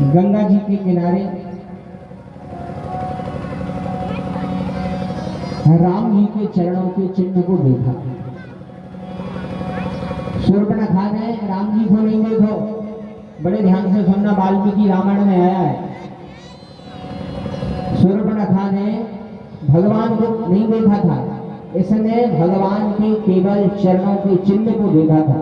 गंगा जी के किनारे राम जी के चरणों के चिन्ह को देखा। शूर्पणखा ने राम जी को नहीं देखो, बड़े ध्यान से सुनना, वाल्मीकि रामायण में आया है। शूर्पणखा ने भगवान को नहीं देखा था, इसने भगवान के केवल चरणों के चिन्ह को देखा था।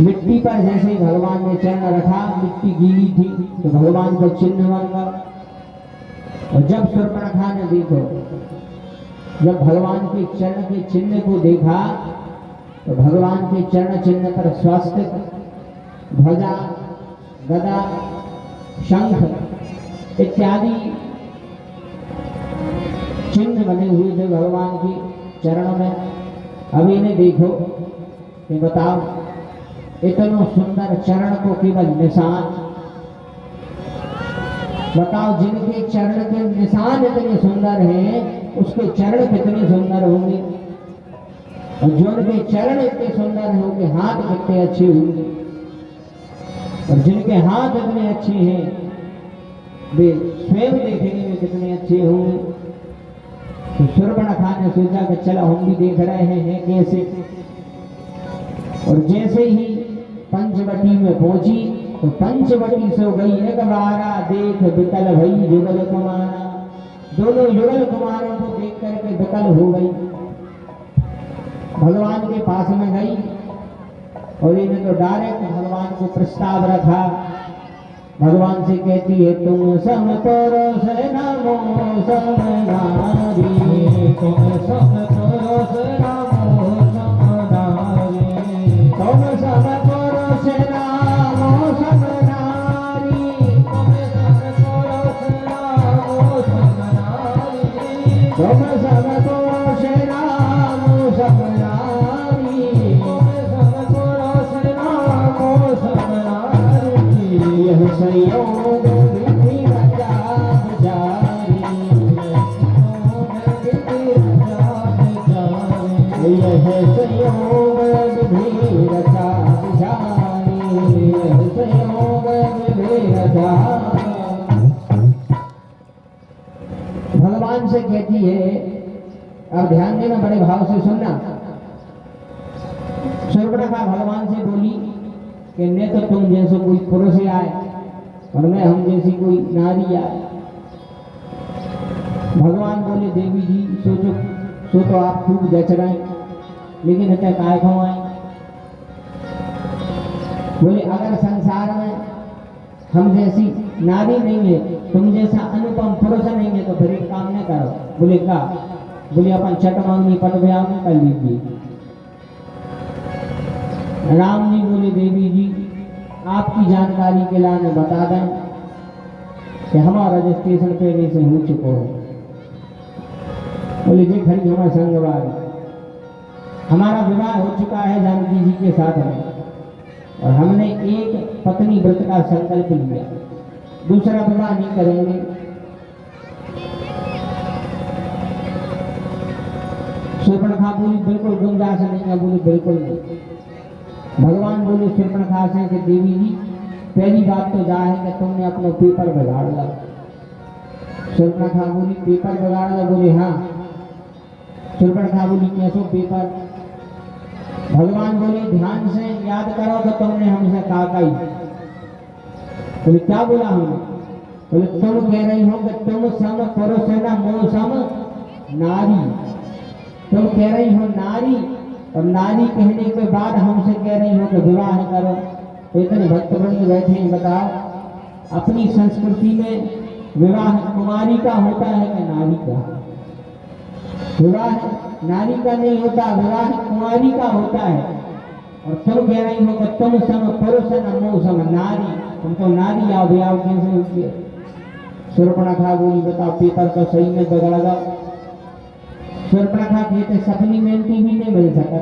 मिट्टी पर जैसे भगवान ने चरण रखा, मिट्टी गीली थी तो भगवान का चिन्ह बन गया। और जब शूर्पणखा ने देखो, जब भगवान के चरण के चिन्ह को देखा तो भगवान के चरण चिन्ह पर स्वास्तिक, ध्वजा, गदा, शंख इत्यादि चिन्ह बने हुए थे भगवान के चरणों में। अभी इन्हें देखो कि बताओ, इतना सुंदर चरण को केवल निशान, बताओ जिनके चरण के निशान इतने सुंदर हैं, उसके चरण कितने सुंदर होंगे। और जो उनके चरण इतने सुंदर हैं, उनके हाथ कितने अच्छे होंगे। और जिनके हाथ इतने अच्छे हैं, वे स्वयं देखेंगे वे कितने अच्छे होंगे। तो शूर्पणखा ने सोचा कि चलो हम भी देख रहे हैं कैसे। और जैसे ही पंचवटी में पहुंची तो पंचवटी सो गई एक बारा, देख विकल भई जुगल कुमारा। दोनों युगल कुमारों को देख करके विकल हो गई, भगवान के पास में गई और इन्हें तो डायरेक्ट भगवान को प्रस्ताव रखा। भगवान से कहती है, तुम सम पुरुष नमो सम नारी, तुम सम पुरुष नमो सम नारी, तुम सम पुरुष नमो सम नारी, तुम सम पुरुष नमो सम नारी, तुम सम पुरुष नमो सम नारी, तुम सम पुरुष नमो सम नारी। यह संयोग विधि रचा विचारी, यह संयोग विधि रचा विचारी, यह संयोग विधि रचा। भगवान से कहती है, अब ध्यान देना, बड़े भाव से सुनना। शूर्पणखा भगवान से बोली कि न तो तुम जैसे कोई पुरुष आए और मैं हम जैसी कोई नारी आए। भगवान बोले, देवी जी सोचो, सो तो आप खूब जच रहे, लेकिन इतना काय खो आए। बोले, अगर संसार में हम जैसी नारी नहीं है, तुम जैसा अनुपम पुरुष नहीं है, तो फिर एक काम न करो। बोले का? बोले अपन छठ मांगनी पट ब्याह में कर लीजिए। राम जी बोले, देवी जी आपकी जानकारी के लिए बता दें कि हमारा रजिस्ट्रेशन पहले से हो चुका है। बोले, जी खड़ी हमारा संगवारी, हमारा विवाह हो चुका है जानकी जी के साथ में, और हमने एक पत्नी व्रत का संकल्प लिया, दूसरा विवाह नहीं करेंगे। शूर्पणखा बोली, बिल्कुल गुंजाइश नहीं है। बोली, बिल्कुल नहीं। भगवान बोले शूर्पणखा से कि देवी जी पहली बात तो जा है कि तुमने अपना पेपर बिगाड़ ला। शूर्पणखा बोली, पेपर बिगाड़ ला? बोले हाँ। शूर्पणखा बोली, कैसो पेपर? भगवान बोले, ध्यान से याद करो कि तुमने हमसे कहा कही। बोले, क्या बोला हमने? बोले, तुम कह रही हो कि तुम सम पुरुष न मो सम नारी। तुम कह रही हो नारी, और नारी कहने के बाद हमसे कह रही हो कि विवाह करो। तो इतने भक्तवृंद बैठे हैं, बताओ अपनी संस्कृति में विवाह कुमारी का होता है कि नारी का? विवाह नारी का नहीं होता, विवाह कुमारी का होता है। और तुम कह रही हो कि तुम सम पुरुष न मो सम नारी, तुम तो नारी आओ, ब्याह कैसे होती है? शूर्पणखा बोली, बताओ पेपर तो सही में बिगड़ गया। शूर्पणखा कहते सप्लीमेंट्री भी नहीं मिल सका।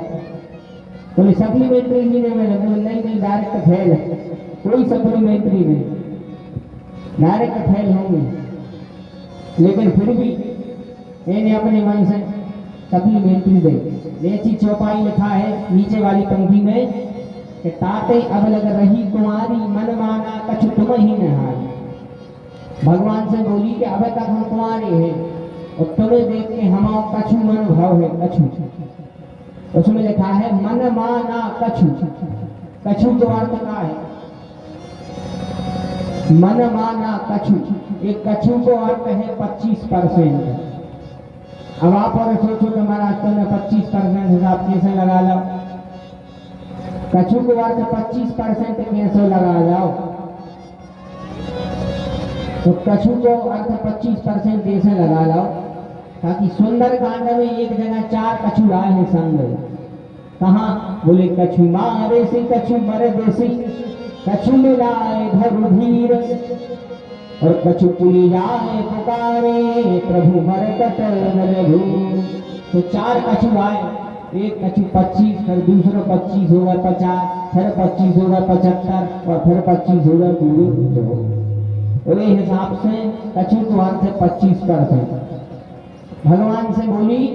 बोले, सप्लीमेंट्री भी नहीं मिला? बोले, नहीं, डायरेक्ट फेल है, कोई सप्लीमेंट्री नहीं, डायरेक्ट फेल होंगे। लेकिन फिर भी इन्हें अपने मन से सप्लीमेंट्री दे। नीचे चौपाई लिखा है नीचे वाली पंक्ति में कि ताते अब लग रही कुमारी, मन माना कछु तुम तुम ही में हार। भगवान से बोली कि अब तक हम कुंवारे हैं और तुम्हें देख के हमारा कछु मन भाव है। कछु उसमें लिखा है मन माना कछु। कछु तो अर्थ का है मन माना कछु। एक कछु को अर्थ है 25%। अब आप और सोचो कि महाराज तुमने 25% हिसाब कैसे लगा लो। कछु को अर्थ 25% कैसे लगा लो। तो कछु को अर्थ 25% कैसे लगा लो ताकि सुंदर कांड में एक जगह 4 कछु आए हैं संग। कहाँ बोले कछु मारे से कछु मर देसी कछु मिलाए धरुधीर और कछु पुरी जाए पुकारे प्रभु मरकट रघु। तो 4 कछु आए। एक कछु 25, फिर दूसरा 25 होगा 50, फिर 25 होगा 75 और फिर 25 होगा 200। और ये हिसाब से कछु को अर्थ है 25%। भगवान से बोली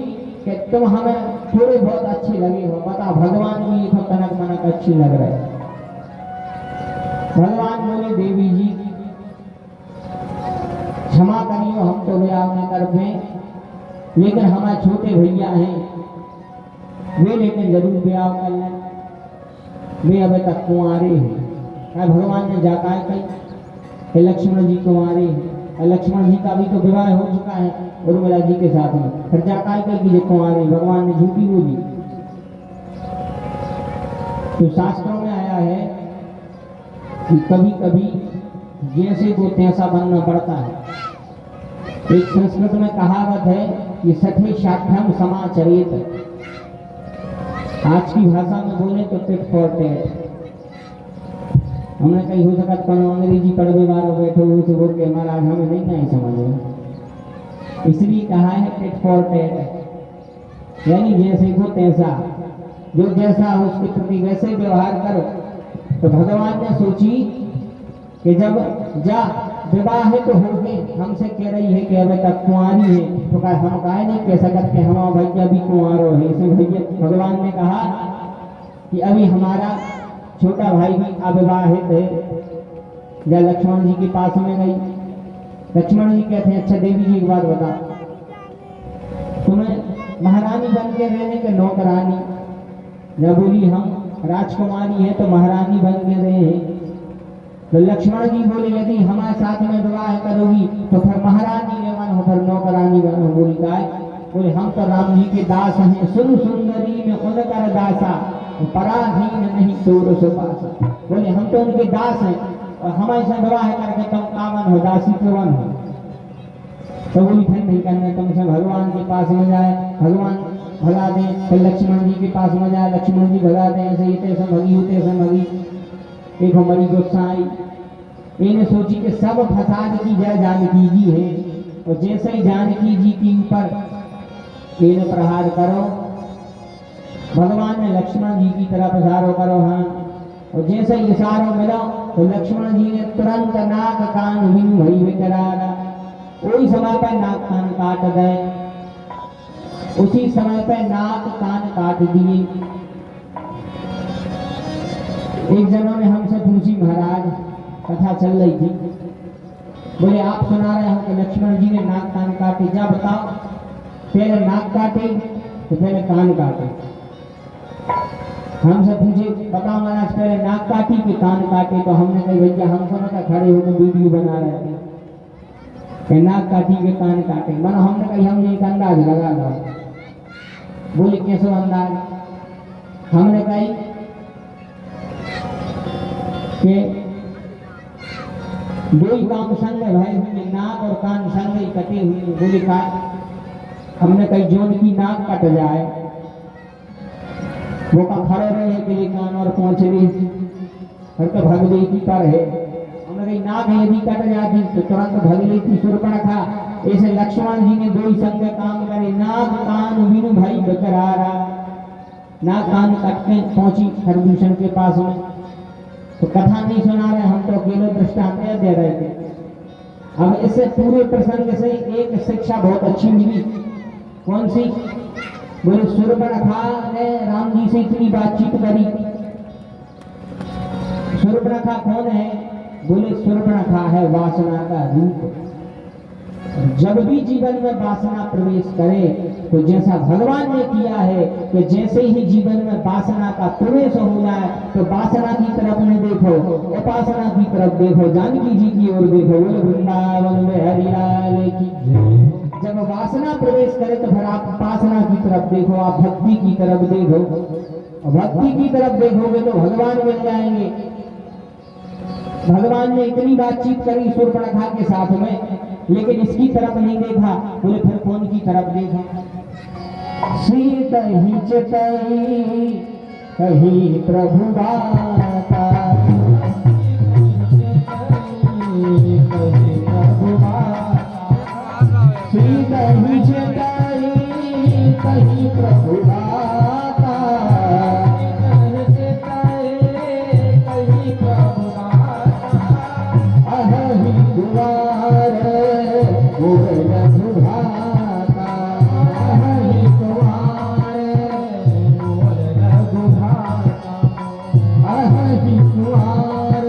कि तुम हमें थोड़े बहुत अच्छे लगे हो। बता भगवान को ये तो कनक मनक अच्छी लग रहे। भगवान बोले देवी जी क्षमा करियो हम तो ब्याह में कर दें, लेकिन हमारे छोटे भैया हैं वे लेकिन जरूर ब्याह कर लें। वे अभी तक कुंवारे हैं। भगवान ने जाकर कही लक्ष्मण जी कुंवारे हैं। लक्ष्मण जी का भी तो विवाह हो चुका है उर्मिला जी के साथ में। फिर जाकर कही कुंवारे। भगवान ने झूठी बोली। तो शास्त्रों में आया है कि कभी कभी जैसे को तैसा बनना पड़ता है। एक संस्कृत में कहावत है कि सठे शाठ्यम समाचरित। आज की भाषा में बोले तो टिट फॉर टैट। हमने कहीं हो सका तो अंग्रेजी पढ़ने वाले बैठे हुए से बोल के हमारा हमें नहीं समझ में, इसलिए कहा है टिट फॉर टैट, यानी जैसे को तैसा। जो जैसा उसके प्रति वैसे व्यवहार करो। तो भगवान ने सोची कि जब जा विवाहित हो गए हमसे कह रही है कि अभी तक कुंवारी है तो क्या हम काहे नहीं कह सकते हमारा भैया भी कुंवारो है। इसे भैया भगवान ने कहा कि अभी हमारा छोटा भाई भी अविवाहित है। जब लक्ष्मण जी के पास में गई, लक्ष्मण जी कहते हैं अच्छा देवी जी एक बात बता, तुम्हें महारानी बन के रहने के नौकरानी। जब बोली हम राजकुमारी है तो महारानी बन के रहे हैं। तो लक्ष्मण जी बोले यदि हमारे साथ में विवाह करोगी तो फिर महारानी ने बनो फिर नौकरानी बनो। बोली काय? बोले हम तो राम जी के दास हैं। सुन सुंदरी में उनकर दासा पराधीन नहीं तोर सुपासा। बोले हम तो उनके दास हैं और हमारे साथ विवाह करके तुम कामन हो दासी केवन हो। तो बोली फिर नहीं करना, तुमसे भगवान के पास में जाए भगवान भगा दें। फिर लक्ष्मण जी के पास में जाए लक्ष्मण जी भगा दें। ऐसे ही तैसे भगी होते से भगी। एक हमारी गुस्सा आई। इन्हें सोची कि सब फसाद की जय जानकी जी है और जैसे ही जानकी जी के ऊपर इन्हें प्रहार करो। भगवान ने लक्ष्मण जी की तरफ इशारो करो हाँ, और जैसे ही इशारो मिला तो लक्ष्मण जी ने तुरंत नाक कान विन भई बेकरारा। वही समय पर नाक कान काट गए। उसी समय पर नाक कान काट दिए। एक जनों ने हमसे पूछी महाराज कथा चल रही थी, बोले आप सुना रहे हो कि लक्ष्मण जी ने नाक कान काटे। जा बताओ पहले नाक काटे तो पहले कान काटे। हमसे पूछे बताओ महाराज पहले नाक काटी कि कान काटे। तो हमने कही भैया हम सुना था खड़े होकर वीडियो बना रहे थे कि नाक काटी के कान काटे। मानो हमने कही हमने एक अंदाज लगा लो। बोले कैसे अंदाज? हमने कही कि दो ही काम संग भाई हुए, नाक और कान संग ही कटे हुए। बोले का? हमने कही जोन की नाक कट जाए वो का खड़े रहे के लिए कान और पहुंच रही फिर तो भग गई की पर है। हमने कही नाक यदि कट जाती तो तुरंत भग ली थी शूर्पणखा। ऐसे लक्ष्मण जी ने दो ही संग काम करे। नाक कान बिनु भाई बेकरारा। नाक कान कट के पहुंची खरदूषण के पास में। तो कथा नहीं सुना रहे हम तो अकेले दृष्टांत दे रहे थे। अब इससे पूरे प्रसंग से एक शिक्षा बहुत अच्छी मिली। कौन सी? बोले शूर्पणखा ने राम जी से इतनी बातचीत करी। शूर्पणखा कौन है? बोले शूर्पणखा है वासना का रूप। जब भी जीवन में वासना प्रवेश करे तो जैसा भगवान ने किया है कि जैसे ही जीवन में वासना का प्रवेश हो जाए तो वासना की तरफ न देखो, उपासना की तरफ देखो, जानकी जी की ओर देखो। बोले वृंदावन में हरि लाल की जय। जब वासना प्रवेश करे तो फिर आप उपासना की तरफ देखो, आप भक्ति की तरफ देखो। भक्ति की तरफ देखोगे तो भगवान मिल जाएंगे। भगवान ने इतनी बातचीत करी शूर्पणखा के साथ में, लेकिन इसकी तरफ नहीं देखा। बोले फिर कौन की तरफ देखा? सीत ही चितई कहीं प्रभु बाता, सीत ही चितई कहीं प्रभु बाता, अहि कुमार मोर लघुभाता, अहि कुमार मोर लघुभाता, अहि कुमार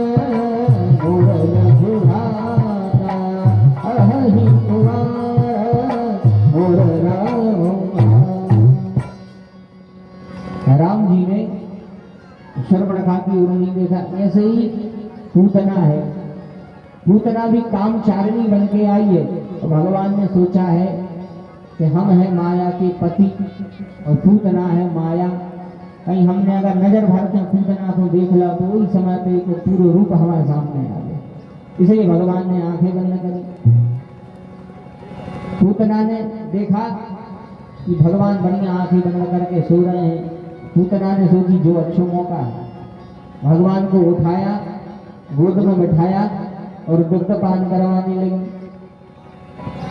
मोर लघुभाता, अहि कुमार मोर लघुभाता। राम जी ने शूर्पणखा की ओर नहीं देखा। ऐसे ही पूतना है, पूतना भी कामचारिणी बन के आई है। तो भगवान ने सोचा है कि हम हैं माया के पति और पूतना है माया, कहीं हमने अगर नजर भर के पूतना को देख ला तो वही समय पे एक पूरा रूप हमारे सामने आ गया। इसलिए भगवान ने आंखें बंद करी। पूतना ने देखा कि भगवान बढ़िया आंखें बंद करके सो रहे हैं। पूतना ने सोची जो अच्छा मौका है, भगवान को उठाया, गोद में बिठाया और दुग्ध पान करवाने लगी।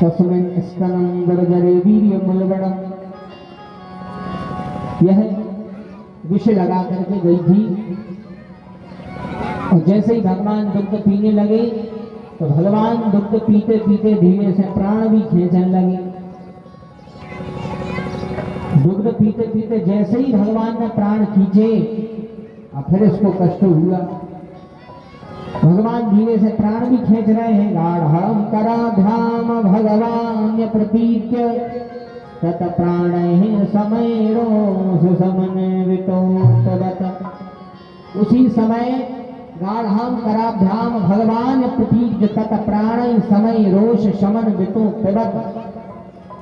तस्मिन् स्तनं गर्जरे वीर्यमुल्बणम्, यह विष लगा करके गई थी। और जैसे ही भगवान दुग्ध पीने लगे तो भगवान दुग्ध पीते पीते धीरे से प्राण भी खींचने लगे। दुग्ध पीते पीते जैसे ही भगवान ने प्राण खींचे और फिर इसको कष्ट हुआ। भगवान धीरे से प्राण भी खींच रहे हैं। गाढ़ं कराभ्याम भगवान प्रतीत्य तत प्राणैः समैरो सुसमन्वितो तदत। उसी समय गाढ़ं कराभ्याम भगवान प्रतीत्य तत प्राणैः समैरोष समन्वितो तदत।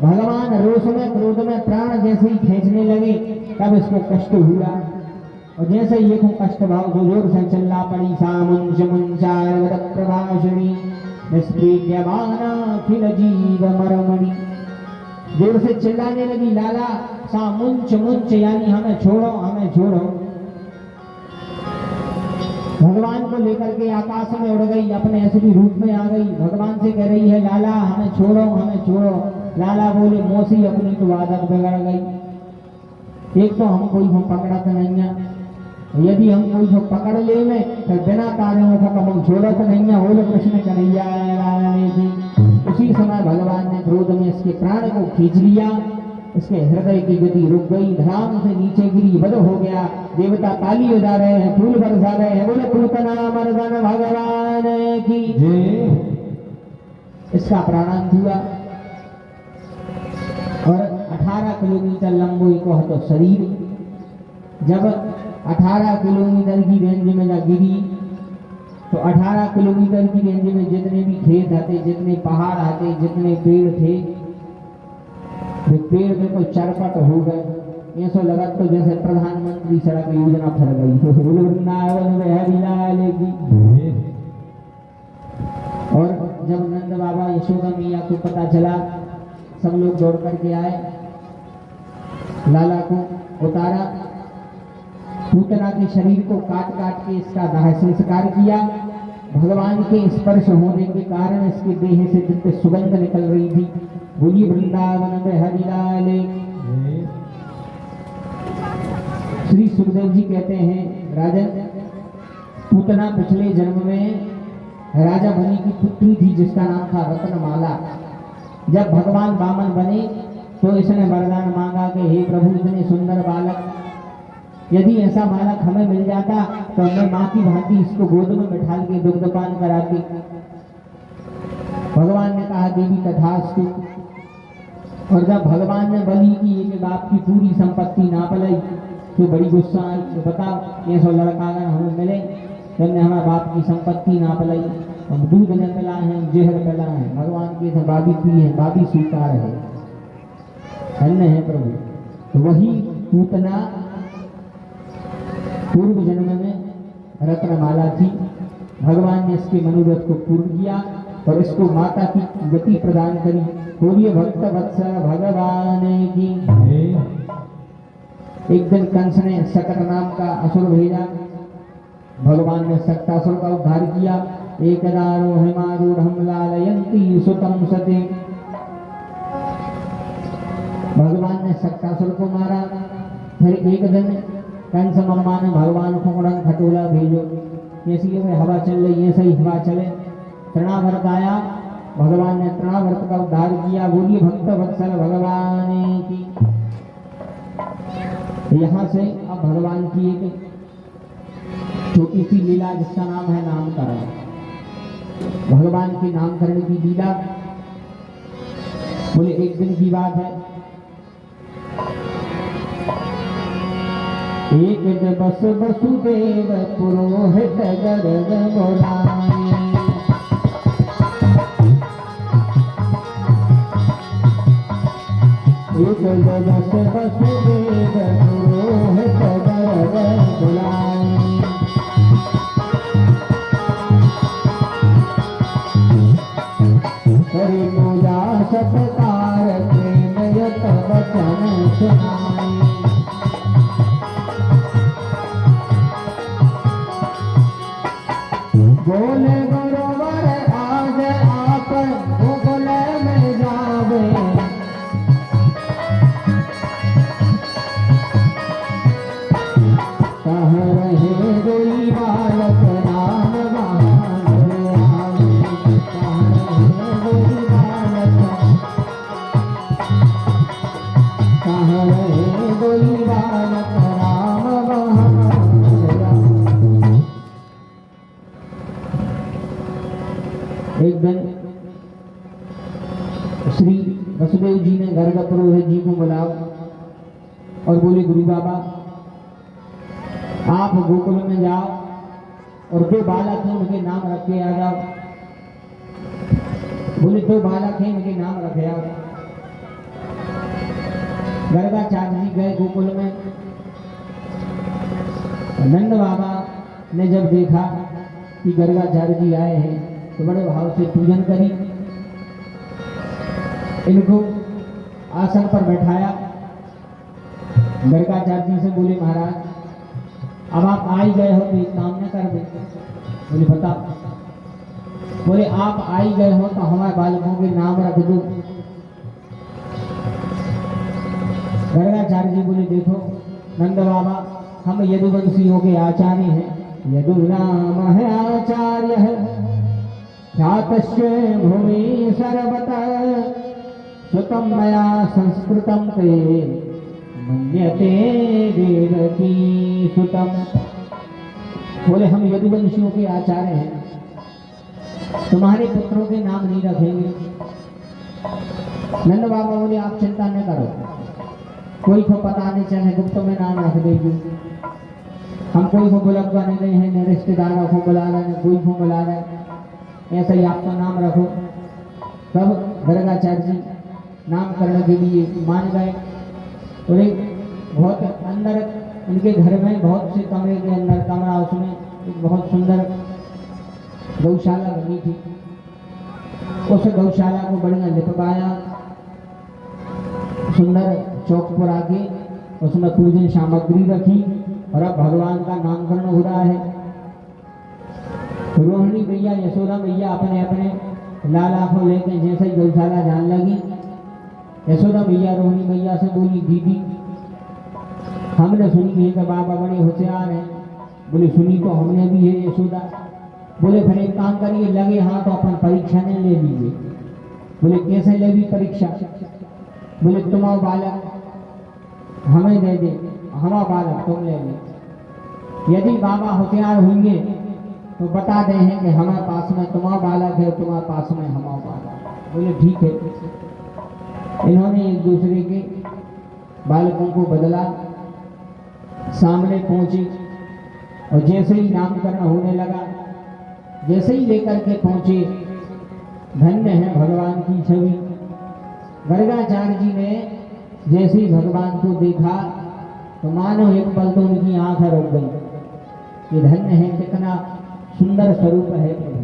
भगवान रोष में क्रोध में प्राण जैसे ही खींचने लगे तब इसको कष्ट हुआ। और जैसे ये को कष्ट भाव जो जोर से चिल्ला पड़ी, सामुंच मुंचार प्रभाषणी निष्प्रियमाना खिल जीव मरमणि। जोर से चिल्लाने लगी, लाला सामुंच मुंच यानी हमें छोड़ो, हमें छोड़ो। भगवान को लेकर के आकाश में उड़ गई, अपने असली रूप में आ गई। भगवान से कह रही है, लाला हमें छोड़ो, हमें छोड़ो। लाला बोले, मौसी अपनी तो आदत बिगड़ गई। एक तो हम कोई को पकड़त नहीं है, यदि हम कोई को पकड़ ले में तो बिना कार्यों को हम छोड़त नहीं है। बोले कृष्ण कन्हैया राय जी। उसी समय भगवान ने क्रोध में इसके प्राण को खींच लिया। इसके हृदय की गति रुक गई, धराम से नीचे गिरी, वध हो गया। देवता ताली बजा रहे हैं, फूल बरसा रहे हैं। बोले पूतना मर्दन भगवान की जय। इसका प्राणांत हुआ और 18 किलोमीटर लंबोई को तो शरीर जब 18 किलोमीटर की रेंज में जा गिरी तो 18 किलोमीटर की रेंज में जितने भी खेत आते, जितने पहाड़ आते, जितने पेड़ थे, वे पेड़ बिल्कुल चरपट हो गए। ऐसा लगा तो जैसे प्रधानमंत्री सड़क योजना फर गई। तो वृंदावन में हरि लाल की। और जब नंद बाबा यशोदा मैया को पता चला, सब लोग दौड़ करके आए, लाला को उतारा, पूतना के शरीर को काट काट के इसका दाह संस्कार किया। भगवान के स्पर्श होने के कारण इसके देह से दिव्य सुगंध निकल रही थी। बोली वृंदावन में हरि लाल। श्री सुखदेव जी कहते हैं, राजन पूतना पिछले जन्म में राजा बलि की पुत्री थी जिसका नाम था रत्नमाला। जब भगवान वामन बने तो इसने वरदान मांगा कि हे प्रभु, इतने सुंदर बालक यदि ऐसा बालक हमें मिल जाता तो मैं माँ की भांति इसको गोद में बैठाल के दुग्धपान कराती। भगवान ने कहा देवी तथास्तु। और जब भगवान ने बलि की एक बाप की पूरी संपत्ति नाप लाई तो बड़ी गुस्सा आई। तो बताओ ऐसा लड़का अगर हमें मिले तो हमने हमारे बाप की संपत्ति नाप लाई, हम दूध न पिला है, जहर पिला है, भगवान की बाबी पी है, बाबी स्वीकार है, धन्य है प्रभु। तो वही पूतना पूर्व जन्म में रत्नमाला थी। भगवान ने इसके मनोरथ को पूर्ण किया और इसको माता की गति प्रदान करी। बोलिए भक्त वत्सल भगवान की। एक दिन कंस ने शकट नाम का असुर भेजा। भगवान ने शक्तासुर का उद्धार किया। एक दारो हिमारूढ़ लालयंती सुतम सते। भगवान ने शक्तासुर को मारा। फिर एक दिन कंस मम्मा ने भगवान को उड़न खटोला भेजो, ऐसी हवा चल रही है, सही हवा चले। तृणावर्त आया, भगवान ने तृणावर्त का उद्धार किया। बोलिए भक्त वत्सल भगवान की। यहाँ से अब भगवान की एक छोटी सी लीला जिसका नाम है नामकरण। भगवान के नामकरण की लीला बोले एक दिन की बात है। एक दिवस वसुदेव पुरोहित गर्ग बोलाए। एक दिवस वसुदेव पुरोहित गर्ग बोलाए। हरि पूजा सत्कार प्रेम यत वचन सुनाए। बोले गुरुवर आज आप गोकुल में जावे। कह रहे कोई बालक राम वहाँ आवे। कह रहे कोई बालक, कह रहे कोई बालक राम वहाँ। एक दिन श्री वसुदेव जी ने गर्ग पुरोहित जी को बुलाओ और बोले गुरु बाबा आप गोकुल में जाओ और दो बालक हैं उनके नाम रख के आ जाओ। बोले दो बालक हैं उनके नाम रखे आओ। गर्गाचार्य जी गए गोकुल में। नंद बाबा ने जब देखा कि गर्गाचार्य जी आए हैं तो बड़े भाव से पूजन करी, इनको आसन पर बैठाया। गर्गाचार्य जी से बोले महाराज अब आप आ ही गए हो तो एक काम न कर दे। बोले बता। बोले आप आ ही गए हो तो हमारे बालकों के नाम रख दो। गर्गाचार्य जी बोले देखो नंद बाबा हम यदुवंशियों के आचार्य हैं। यदु नाम है आचार्य है ख्यातस्य भूमि सर्वतः। सुतम मया संस्कृतम ते मन्यते देवकी सुतम। बोले हम यदुवंशियों के आचार्य हैं, तुम्हारे पुत्रों के नाम नहीं रखेंगे। नंद बाबा बोले आप चिंता न करो, कोई को पता नहीं चले, गुप्त में नाम रख देगी। हम कोई को बुलवा नहीं रहे हैं, न रिश्तेदारों को बुला रहे हैं, कोई को बुला रहे हैं, ऐसा ही आपका नाम रखो। तब गर्गाचार्य जी नामकरण के लिए मान गए। और एक बहुत अंदर उनके घर में बहुत से कमरे के अंदर कमरा, उसमें एक बहुत सुंदर गौशाला बनी थी। उस गौशाला को बढ़िया लिपवाया, सुंदर चौक पर आके उसमें पूजन सामग्री रखी और अब भगवान का नामकरण हो रहा है। रोहिणी भैया यशोदा भैया अपने अपने लाला को लेकर जैसे ही गौशाला जान लगी। यशोदा भैया रोहिणी भैया से बोली दीदी हमने सुनी है कि बाबा बड़े होशियार हैं। बोले सुनी तो हमने भी है यशोदा। बोले फिर एक काम करिए लगे हाँ तो अपन परीक्षा ने ले लीजिए। बोले कैसे ले ली परीक्षा? बोले तुम्हारा बालक हमें दे दे, हमारा बालक तुम ले ली। यदि बाबा होशियार होंगे तो बता दे हैं कि हमारे पास में तुम्हारा बालक है, तुम्हारे पास में हमारा बालक। बोले ठीक है। इन्होंने एक दूसरे के बालकों को बदला, सामने पहुंचे और जैसे ही नामकरण होने लगा, जैसे ही लेकर के पहुंचे, धन्य है भगवान की छवि। गर्गाचार्य जी ने जैसे ही भगवान को देखा तो मानो एक पल तो उनकी आंखें रुक गई। ये धन्य है, कितना सुंदर स्वरूप है प्रभु,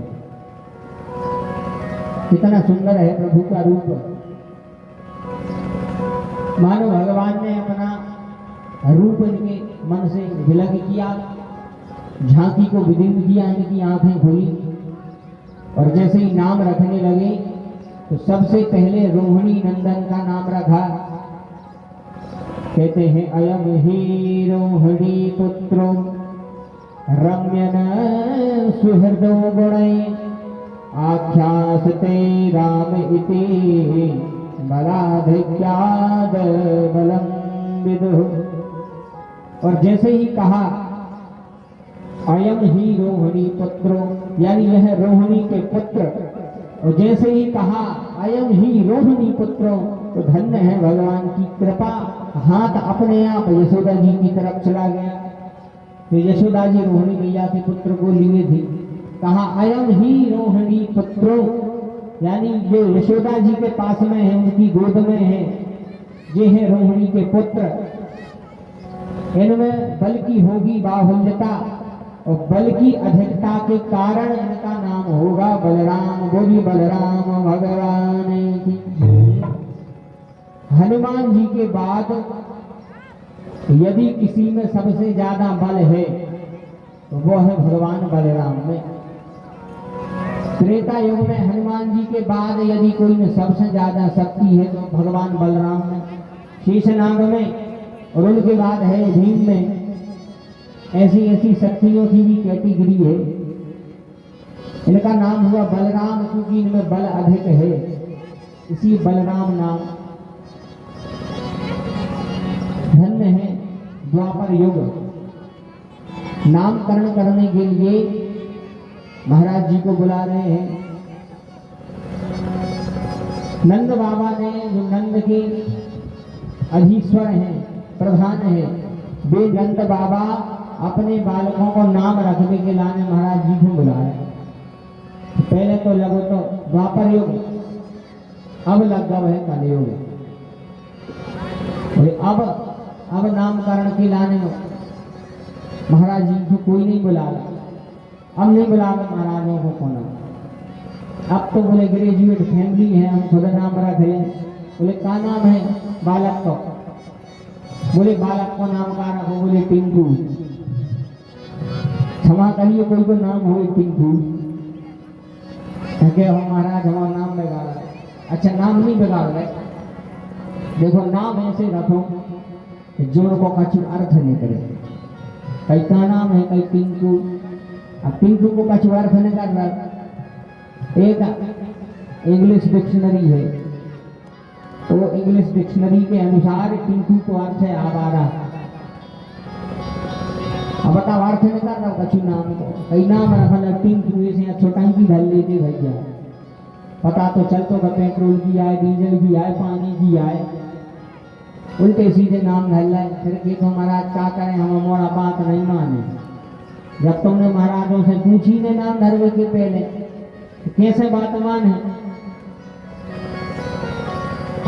कितना सुंदर है प्रभु का रूप। मानो भगवान ने अपना रूप इनके मन से विलग किया, झांकी को विदीर्ण किया, इनकी आंखें खुली और जैसे ही नाम रखने लगे तो सबसे पहले रोहिणी नंदन का नाम रखा। कहते हैं अयम ही रोहिणी पुत्रो रम्यन सुहृदो गुणै आख्यासते राम इति बलाधिक्याद बलम विदुः। और जैसे ही कहा अयम ही रोहिणी पुत्रो, यानी यह रोहिणी के पुत्र, और जैसे ही कहा अयम ही रोहिणी पुत्रो तो धन्य है भगवान की कृपा। हाथ अपने आप यशोदा जी की तरफ चला गया। तो यशोदा जी रोहिणी मैया के पुत्र को लिए थी, कहा अयम ही रोहिणी पुत्रो, यानी जो यशोदा जी के पास में है, उनकी गोद में है, ये है रोहिणी के पुत्र। इनमें बल की होगी बाहुल्यता और बल की अधिकता के कारण इनका नाम होगा बलराम। बोली बलराम भगवान की। हनुमान जी के बाद यदि किसी में सबसे ज्यादा बल है तो वो है भगवान बलराम में। त्रेता युग में हनुमान जी के बाद यदि कोई में सबसे ज्यादा शक्ति है तो भगवान बलराम में, शेषनाग में, और उनके बाद है भीम में। ऐसी ऐसी शक्तियों की भी कैटेगरी है। इनका नाम हुआ बलराम क्योंकि इनमें बल अधिक है, इसी बलराम नाम। धन्य है द्वापर युग। नामकरण करने के लिए महाराज जी को बुला रहे हैं। नंद बाबा ने, जो नंद के अधीश्वर हैं, प्रधान हैं, वे नंद बाबा अपने बालकों को नाम रखने के लाने महाराज जी को बुलाए। पहले तो लगो तो द्वापर युग, अब लग गए है कलयुग। अब नामकरण के लाने महाराज जी को कोई नहीं बुला रहा। अब नहीं बुला रहे महाराजों को कौन। अब तो बोले ग्रेजुएट फैमिली है, हम खुद नाम रख लें। बोले का नाम है बालक को? बोले बालक को नाम का रखो। बोले टिंकू। क्षमा करिए, कोई को नाम हो टिंकू। हो महाराज हमारा नाम बिगाड़ा। अच्छा नाम नहीं बिगाड़ रहे, देखो नाम ऐसे रखो जोड़ को कछु अर्थ नहीं करे। कई का नाम है, कई टिंकू। अब टिंकू को कछु अर्थ नहीं कर रहा। एक इंग्लिश डिक्शनरी है, तो वो इंग्लिश डिक्शनरी के अनुसार टिंकू को अर्थ है आवारा। अब बताओ अर्थ नहीं कर रहा कछु नाम को। कई नाम रखा टिंकू, ऐसे छोटांकी धर लेते भैया, पता तो चल तो पेट्रोल की आए, डीजल की आए, पानी की आए, उल्टे सीधे नाम धर लाए। फिर देखो महाराज क्या करें, हम हमारा बात नहीं माने। जब तुमने महाराजों से पूछी ने नाम धरवे के पहले, तो कैसे बात माने?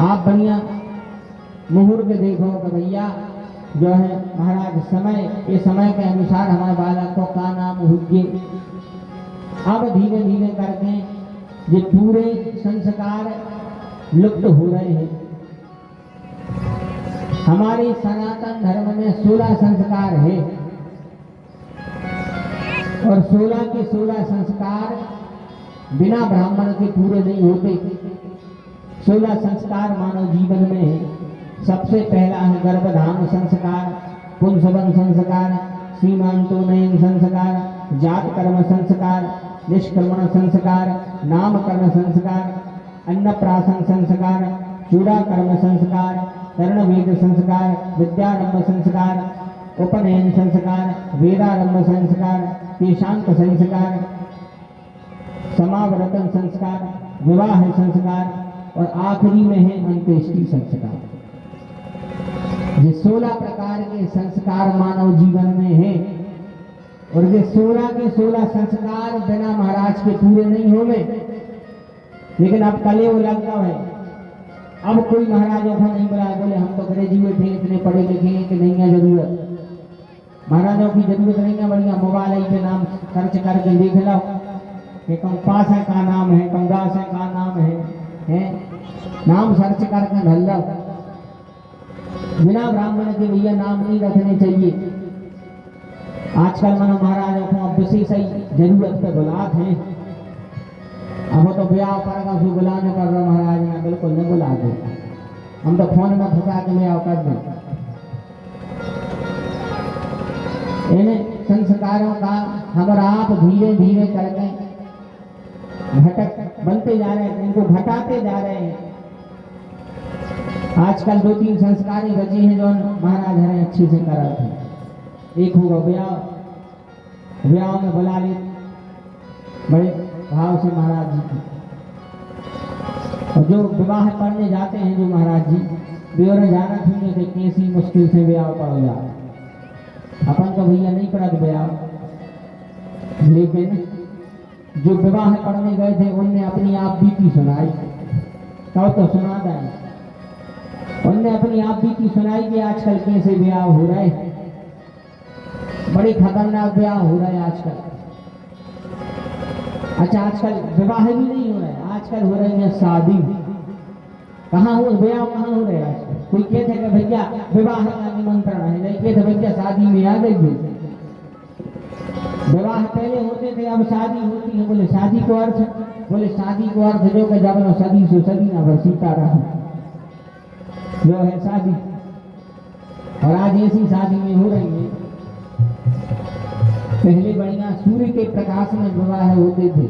आप बढ़िया मुहूर्त देखो कि भैया जो है महाराज समय, ये समय के अनुसार हमारे बालक को का नाम हुए। अब धीरे धीरे करके ये पूरे संस्कार लुप्त हो रहे हैं। हमारे सनातन धर्म में 16 संस्कार है और 16 के 16 संस्कार बिना ब्राह्मण के पूरे नहीं होते। 16 संस्कार मानव जीवन में है। सबसे पहला है गर्भधान संस्कार, पुंसवन संस्कार, सीमांतोन्नयन संस्कार, जात कर्म संस्कार, निष्क्रमण संस्कार, नामकरण संस्कार, अन्नप्राशन संस्कार, चूड़ा कर्म संस्कार, कर्णवेद संस्कार, विद्यारंभ संस्कार उपनयन संस्कार, वेदारंभ संस्कार, केशांत संस्कार, समावर्तन संस्कार, विवाह संस्कार और आखिरी में है अंत्येष्टि संस्कार। ये 16 प्रकार के संस्कार मानव जीवन में है और ये 16 के 16 संस्कार बिना महाराज के पूरे नहीं होंगे। लेकिन अब कले वो लगता है, अब कोई महाराजों को नहीं बुलाया, बोले हम तो ग्रेजुएट हैं, इतने पढ़े लिखे हैं कि नहीं है जरूरत। महाराजों की जरूरत नहीं है, बढ़िया मोबाइल पे नाम सर्च करके देख लो कि कौन पास है का नाम है, कौन दास है का नाम है? नाम सर्च करके धल लो। बिना ब्राह्मण के भैया नाम नहीं रखने चाहिए। आजकल मानो महाराजों को अब विशेष ही जरूरत पे बुलाते हैं। अब तो ब्याह पड़ेगा उसको बुलाने पर महाराज ने बिल्कुल नहीं बुलाते, हम तो फोन में फंसा के ब्याह कर दें। इन संस्कारों का हमारा आप धीरे धीरे करके घटक बनते जा रहे हैं, इनको घटाते जा रहे हैं। आजकल 2-3 संस्कार ही बचे हैं जो महाराज हमें अच्छे से कराते हैं। एक होगा ब्याह, ब्याह में बुला ले बड़े भाव से महाराज जी की। और जो विवाह पढ़ने जाते हैं जो महाराज जी, ब्योरे जाना चाहिए कि कैसी मुश्किल से ब्याह पढ़ जाए। अपन तो भैया नहीं पढ़ा ब्याह, लेकिन जो विवाह पढ़ने गए थे उनने अपनी आप बीती सुनाई, तो सुना दें। उनने अपनी आप बीती सुनाई कि आजकल कैसे ब्याह हो रहे हैं, बड़ी खतरनाक ब्याह हो रहा है आजकल। अच्छा, आजकल विवाह भी नहीं हो रहा है, आजकल हो रही है शादी। कहाँ हो ब्याह, कहाँ हो रहे हैं आजकल? कोई कहते कि भैया विवाह का निमंत्रण है, नहीं कहते भैया शादी में आ गई। विवाह पहले होते थे, अब शादी होती है। बोले शादी को अर्थ, बोले शादी को अर्थ जो कि जब न सदी से सदी ना बसीता रहा, जो है शादी। और आज ऐसी शादी में हो रही है। पहले बढ़िया सूर्य के प्रकाश में विवाह होते थे,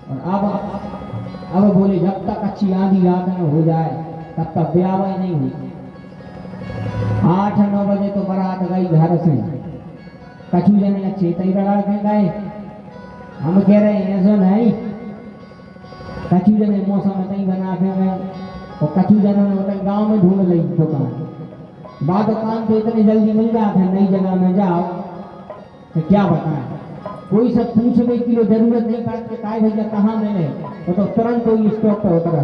और अब बोले जब तक अच्छी आधी रात में हो जाए तब तक ब्याह नहीं हुई। 8-9 बजे तो बारात गई घर से, कछु जने अच्छे तई लगा के गए। हम कह रहे हैं ऐसा नहीं, कछु जने मौसम तई बना के गए और कछु जनों ने गांव में ढूंढ ली दुकान। बाद दुकान तो इतनी जल्दी मिल जाता है, नई जगह में जाओ तो क्या बताएं। कोई सब पूछने की जरूरत नहीं पड़ती, काय भैया कहाँ मिले, वो तो तुरंत कोई स्टॉक पे उतरा,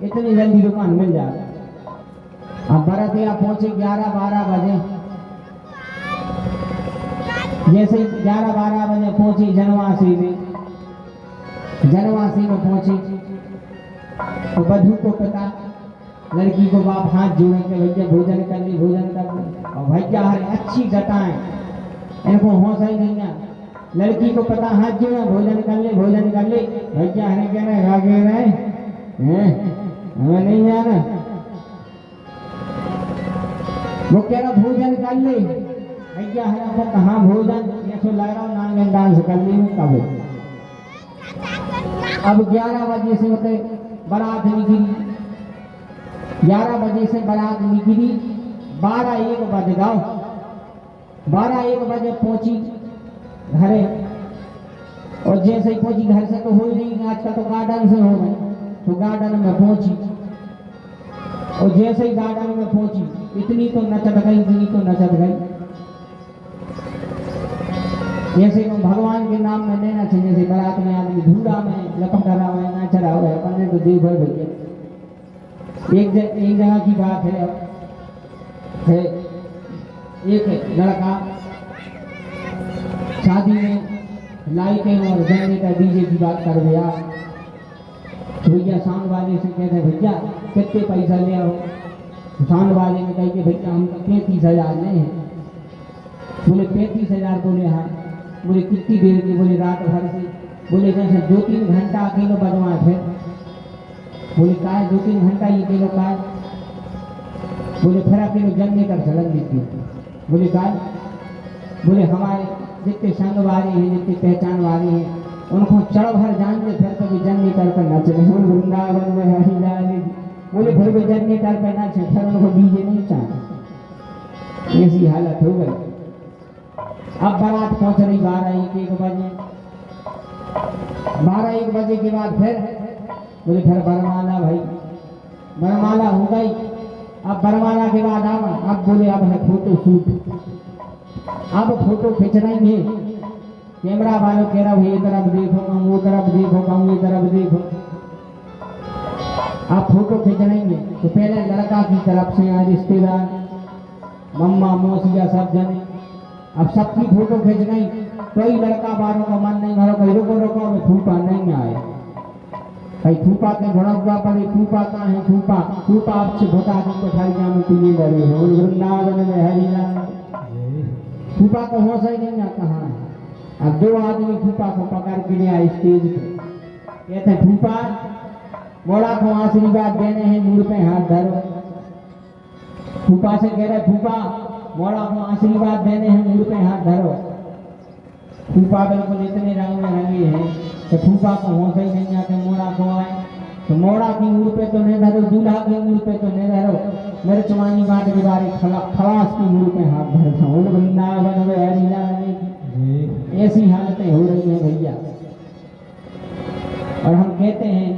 इतनी जल्दी दुकान मिल जाती। अब बरातिया पहुंचे 11-12 बजे, जैसे 11-12 बजे पहुंची जनवासी में पहुंची तो बधू को पिता लड़की को बाप हाथ जोड़े के भैया भोजन कर ली, भोजन कर ली। और भैया हर अच्छी घटाएं, इनको हौसला ही नहीं है। लड़की को पता हाथ जोड़ा, भोजन कर ले, भोजन कर ले। भैया हरे कह रहे हमें नहीं जाना, वो कह रहा भोजन कर ले। भैया हरा कहाँ भोजन, ये तो लग रहा नांगन डांस कर ली कब। अब 11 बजे से होते बारात निकली, 11 बजे से बारात निकली, 12-1 बज गए। 12-1 बजे पहुंची घरे, और जैसे ही पहुंची घर से तो हो ही नहीं, आजकल तो गार्डन से हो गए, तो गार्डन में पहुंची। और जैसे ही गार्डन में पहुंची इतनी तो नचत गई, इतनी तो नचत गई। जैसे भगवान के नाम में नहीं नचे, जैसे बारात में आदमी धूड़ा में लपक रहा है, नाच रहा है। अपन ने तो देख भैया एक जगह की बात है, एक लड़का शादी में लाइटें और जनरेटर डीजे की बात कर गया। भैया साउंड वाले से कहते भैया कितने पैसा ले आओ। साउंड वाले ने कही कि भैया हम 35,000 नहीं है। बोले 35,000, बोले हाँ। बोले कितनी देर की, बोले रात भर से। बोले जैसे 2-3 घंटा अकेले बजवाए थे। बोले का 2-3 घंटा ये किलो का। बोले फिर अकेले जनरेटर चलन देती। बोले का, बोले हमारे जितने संग वाले हैं, जितने पहचान वाले हैं, उनको चढ़ भर जान दे, फिर कभी जनरेटर पर नाचे। वृंदावन में हरी जाने, बोले फिर भी जनरेटर पर नाचे, फिर उनको डीजे नहीं चाहिए। ऐसी हालत हो गई। अब बारात पहुंच रही 12-1 बजे। 12-1 बजे के बाद फिर बोले फिर बरमाला भाई, बरमाला हो गई। अब बरमाला के बाद अब बोले अब है फोटो शूट। अब फोटो खींच रही है, कैमरा वालों कह रहा ये तरफ देखो, वो तरफ देखो, ये तरफ देखो। आप फोटो खींच रही है तो पहले लड़का की तरफ से यहाँ रिश्तेदार, मम्मा मौसिया सब जने, अब सबकी फोटो खींच गई। कोई लड़का बारों का मन नहीं भरो, कहीं रुको रुको में फूफा नहीं आए, भाई फूफा के ढुड़कवा पड़े, फूफा कहाँ है फूफा, फूफा आपसे बता दी तो खाली जाम पीने लगे हैं वृंदावन में हरियाणा। फूफा को होश ही नहीं आता कहाँ है। अब 2 आदमी फूफा को पकड़ के ले आए स्टेज पे, कहते फूफा मोड़ा को आशीर्वाद देने हैं, मुंह पे हाथ धरो। फूफा से कह रहे फूफा मोड़ा को आशीर्वाद देने हैं, मुंह पे हाथ धरो। फूफा बिल्कुल इतने रंग में रंगे हैं कि फूफा को होश ही नहीं आते मोड़ा को आए तो मोड़ा की मुंह पे तो नहीं धरो, दूल्हा की मुंह पे तो नहीं धरो, मेरे चमानी बाट के बारे खलास की मुंह पे हाथ धरता हूँ। वृंदावन में हरियाणा ऐसी हालतें हो रही हैं भैया। और हम कहते हैं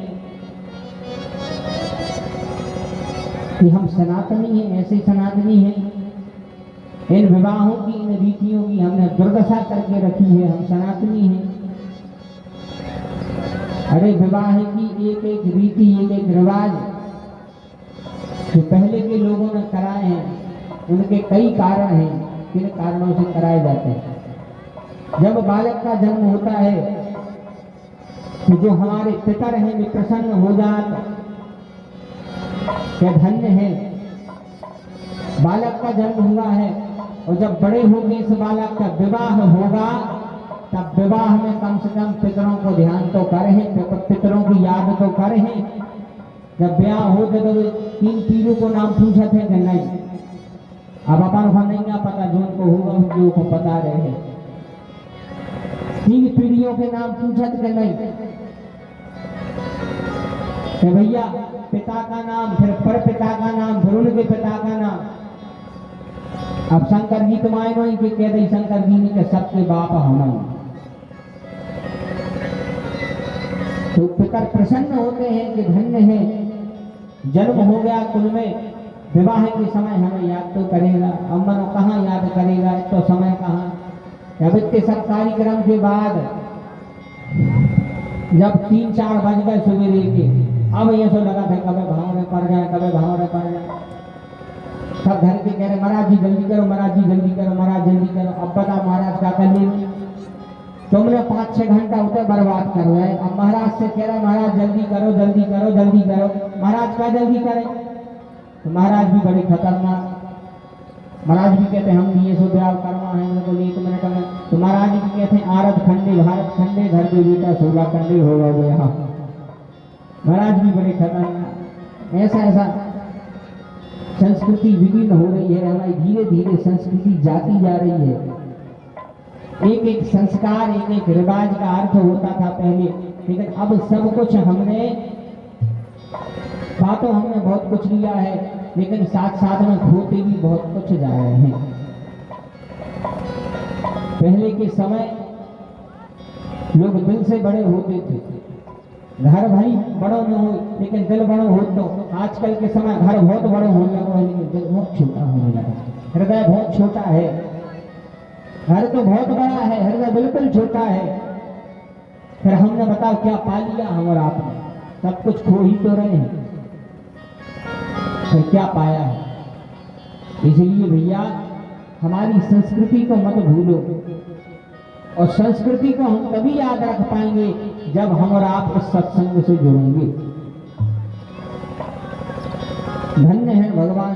कि हम सनातनी हैं, ऐसे सनातनी हैं। इन विवाहों की, इन रीतियों की हमने दुर्दशा करके रखी है, हम सनातनी हैं। अरे विवाह की एक एक रीति, एक एक रिवाज जो पहले के लोगों ने कराए हैं, उनके कई कारण हैं, किन कारणों से कराए जाते हैं। जब बालक का जन्म होता है तो जो हमारे पितर हैं वे प्रसन्न हो जाते, क्या धन्य है बालक का जन्म हुआ है। और जब बड़े होंगे इस बालक का विवाह होगा, तब विवाह में कम से कम पितरों को ध्यान तो करें, पितरों की याद तो करें। जब ब्याह होते तो 3 पीढ़ियों को नाम पूछते हैं कि नहीं, अब अपन को नहीं पता, जो उनको होगा उनको को पता रहे। 3 पीढ़ियों के नाम पूछत के नहीं कि भैया पिता का नाम, फिर पर पिता का नाम, फिर उनके पिता का नाम। अब शंकर जी तो मायनो ही के कह दे, शंकर जी ने के सबके बाप हमारे। तो पितर प्रसन्न होते हैं कि धन्य है, जन्म हो गया कुल में। विवाह के समय हमें याद तो करेगा, अम्मन कहाँ याद करेगा, तो समय कहाँ। जब इतने सब कार्यक्रम के बाद जब 3-4 बज गए सवेरे के, अब ये सो लगा था कभी भाव में पड़ जाए, कभी भाव में पड़ जाए। सब घर के कह रहे महाराज जी जल्दी करो, महाराज जी जल्दी करो, महाराज जल्दी करो। अब बता महाराज क्या कर ले, तुमने 5-6 घंटा उतर बर्बाद कर रहे। अब महाराज से कह रहे महाराज जल्दी करो, जल्दी करो, जल्दी करो। महाराज क्या जल्दी करें, तो महाराज भी बड़े खतरनाक। महाराज भी कहते हम भी ये सो ब्याह करवा है मेरे को 1 मिनट में। तो महाराज भी कहते हैं आरत खंडे भारत खंडे, घर के बेटा 16 खंडे होगा वो यहाँ। महाराज भी बड़े खतरनाक। ऐसा ऐसा संस्कृति विलीन हो रही है हमारी, धीरे धीरे संस्कृति जाती जा रही है। एक एक संस्कार, एक एक रिवाज का अर्थ होता था पहले, लेकिन अब सब कुछ हमने बातों हमने बहुत कुछ लिया है, लेकिन साथ साथ में खोते भी बहुत कुछ जा रहे हैं। पहले के समय लोग दिल से बड़े होते थे, घर भाई बड़ो न हो लेकिन दिल बड़ो हो। तो आजकल के समय घर बहुत बड़ो होने लगा है, लेकिन दिल बहुत छोटा होने लगा। हृदय बहुत छोटा है, घर तो बहुत बड़ा है, हृदय बिल्कुल छोटा है। फिर हमने बताओ क्या पा लिया हम और आपने, सब कुछ खो ही तो रहे हैं, फिर क्या पाया है। इसलिए भैया हमारी संस्कृति को मत भूलो, और संस्कृति को हम तभी याद रख पाएंगे जब हम और आप इस सत्संग से जुड़ेंगे। धन्य है भगवान।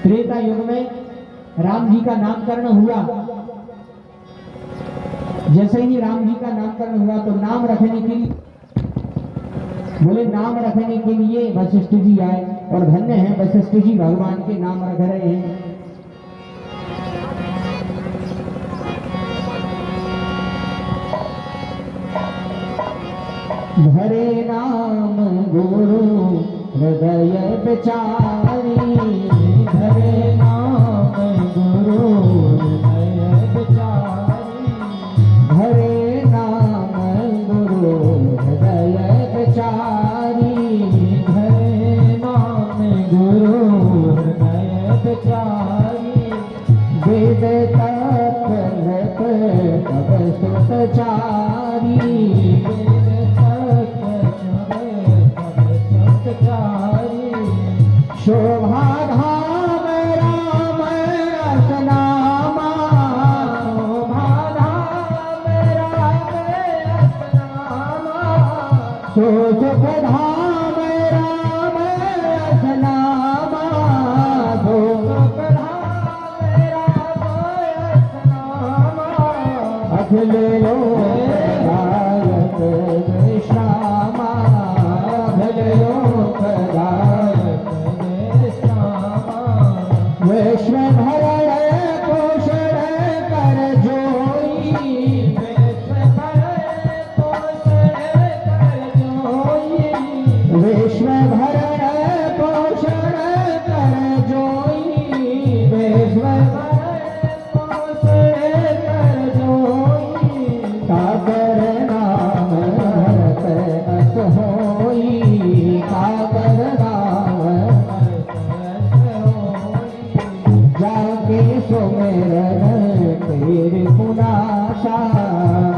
त्रेता युग में राम जी का नामकरण हुआ। जैसे ही राम जी का नामकरण हुआ तो नाम रखने के लिए बोले, नाम रखने के लिए वशिष्ठ जी आए, और धन्य है वशिष्ठ जी भगवान के नाम रख रहे हैं। भरे नाम गुरु हृदय विचारी, भरे नाम गुरु हृदय सो सुख धाम राम असनामा, सो सुख धाम राम असनामा, अखिले लोकदायक विश्रामा, अखिले लोकदायक विश्रामा, विश्व भरण पोषण कर जोई, विश्व भरण पोषण कर जोई, विश्व भरण पोषण कर जोई, विश्व भरण पोषण कर जोई, काबर नाम हरत अस होई, काबर नाम हरत अस होई, जाके सुमिरन तेरे पुनासा,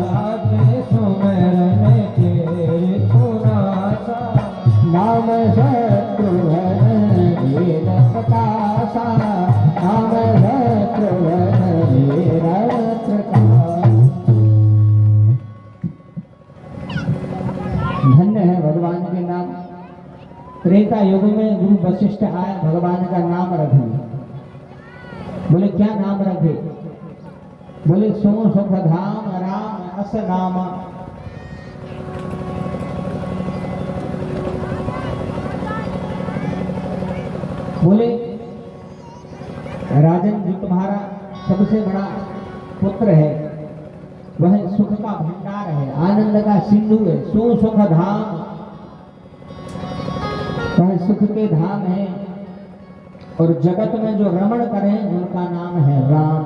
जाके सुमिरन तेरे पुनासा, नाम शत्रुघ्न वीर प्रकाशा, नाम शत्रुघ्न वीर प्रकाशा। धन्य है भगवान के नाम। त्रेता युग में गुरु वशिष्ठ आए, भगवान का नाम रखने। बोले क्या नाम रखे? बोले सो सुख धाम राम अस नामा। बोले राजन जी तुम्हारा सबसे बड़ा पुत्र है, वह सुख का भंडार है, आनंद का सिंधु है। सो सुख धाम, वह सुख के धाम है, और जगत में जो रमण करें उनका नाम है राम।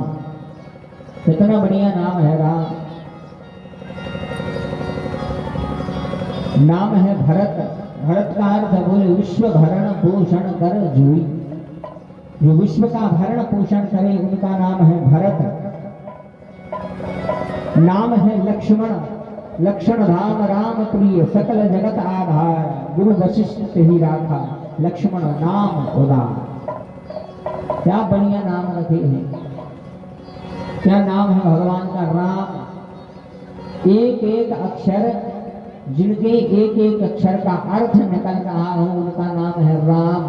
कितना बढ़िया नाम है राम। नाम है भरत। भरत का अर्थ है बोले विश्व भरण पोषण कर जोई, जो विश्व का भरण पोषण करे उनका नाम है भरत। नाम है लक्ष्मण। लक्षण धाम राम प्रिय, सकल जगत आधार, गुरु वशिष्ठ से ही राखा, लक्ष्मण नाम उदार। क्या बढ़िया नाम रखे हैं। क्या नाम है भगवान का राम। एक एक अक्षर, जिनके एक एक अक्षर का अर्थ निकल रहा हो उनका नाम है राम।